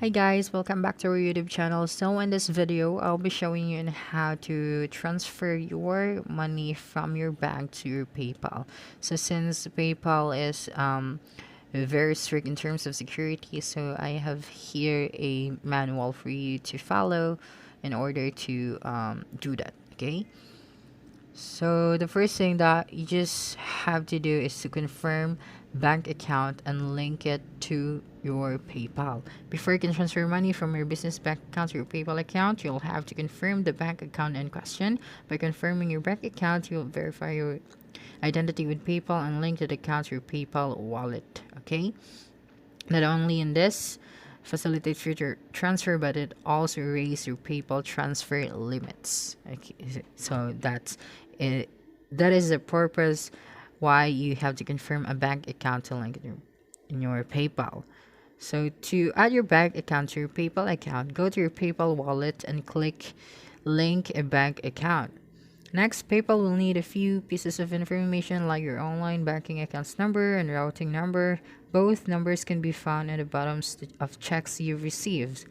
Hi guys, welcome back to our YouTube channel. So in this video, I'll be showing you on how to transfer your money from your bank to your PayPal. So since PayPal is very strict in terms of security, so I have here a manual for you to follow in order to do that. Okay. So the first thing that you just have to do is to confirm bank account and link it to your PayPal. Before you can transfer money from your business bank account to your PayPal account, you'll have to confirm the bank account in question. By confirming your bank account, you'll verify your identity with PayPal and link the account to your PayPal wallet. Okay? Not only in this facilitates future transfer, but it also raises your PayPal transfer limits. Okay, so that's it. That is the purpose why you have to confirm a bank account to link in your PayPal. So to add your bank account to your PayPal account, go to your PayPal wallet and click link a bank account. Next, PayPal will need a few pieces of information like your online banking account's number and routing number. Both numbers can be found at the bottoms of checks you've received.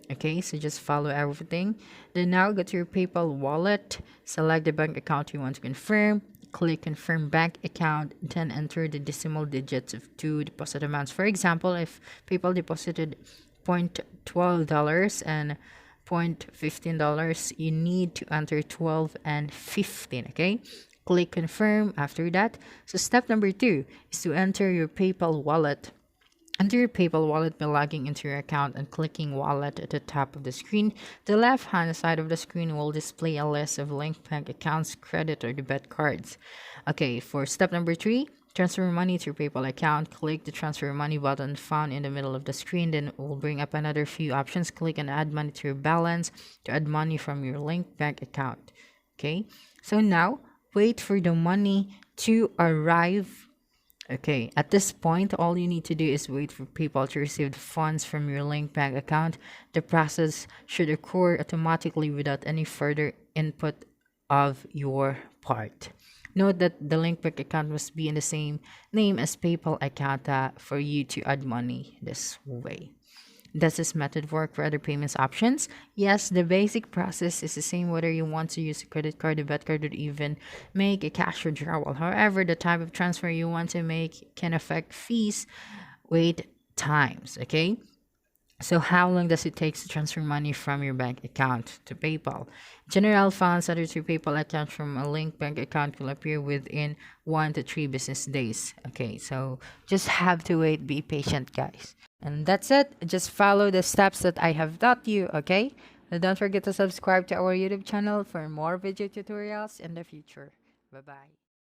Okay, so just follow everything. Then now go to your PayPal wallet, select the bank account you want to confirm, click confirm bank account, then enter the decimal digits of two deposit amounts. For example, if PayPal deposited $0.12 and $0.15, you need to enter 12 and 15. Okay, click confirm after that. So step number 2 is to enter your PayPal wallet. Enter your PayPal wallet by logging into your account and clicking wallet at the top of the screen. The left hand side of the screen will display a list of linked bank accounts, credit or debit cards. Okay, for step number 3, transfer money to your PayPal account. Click the transfer money button found in the middle of the screen. Then it will bring up another few options. Click on add money to your balance to add money from your linked bank account. Okay, so now wait for the money to arrive. Okay, at this point, all you need to do is wait for PayPal to receive the funds from your linked bank account. The process should occur automatically without any further input of your part. Note that the linked bank account must be in the same name as PayPal account for you to add money this way. Does this method work for other payments options? Yes, the basic process is the same whether you want to use a credit card, debit card, or even make a cash withdrawal. However, the type of transfer you want to make can affect fees, wait times, okay? So how long does it take to transfer money from your bank account to PayPal? General funds added to your PayPal account from a linked bank account will appear within 1 to 3 business days. Okay, so just have to wait, be patient, guys. And that's it. Just follow the steps that I have taught you, okay? And don't forget to subscribe to our YouTube channel for more video tutorials in the future. Bye-bye.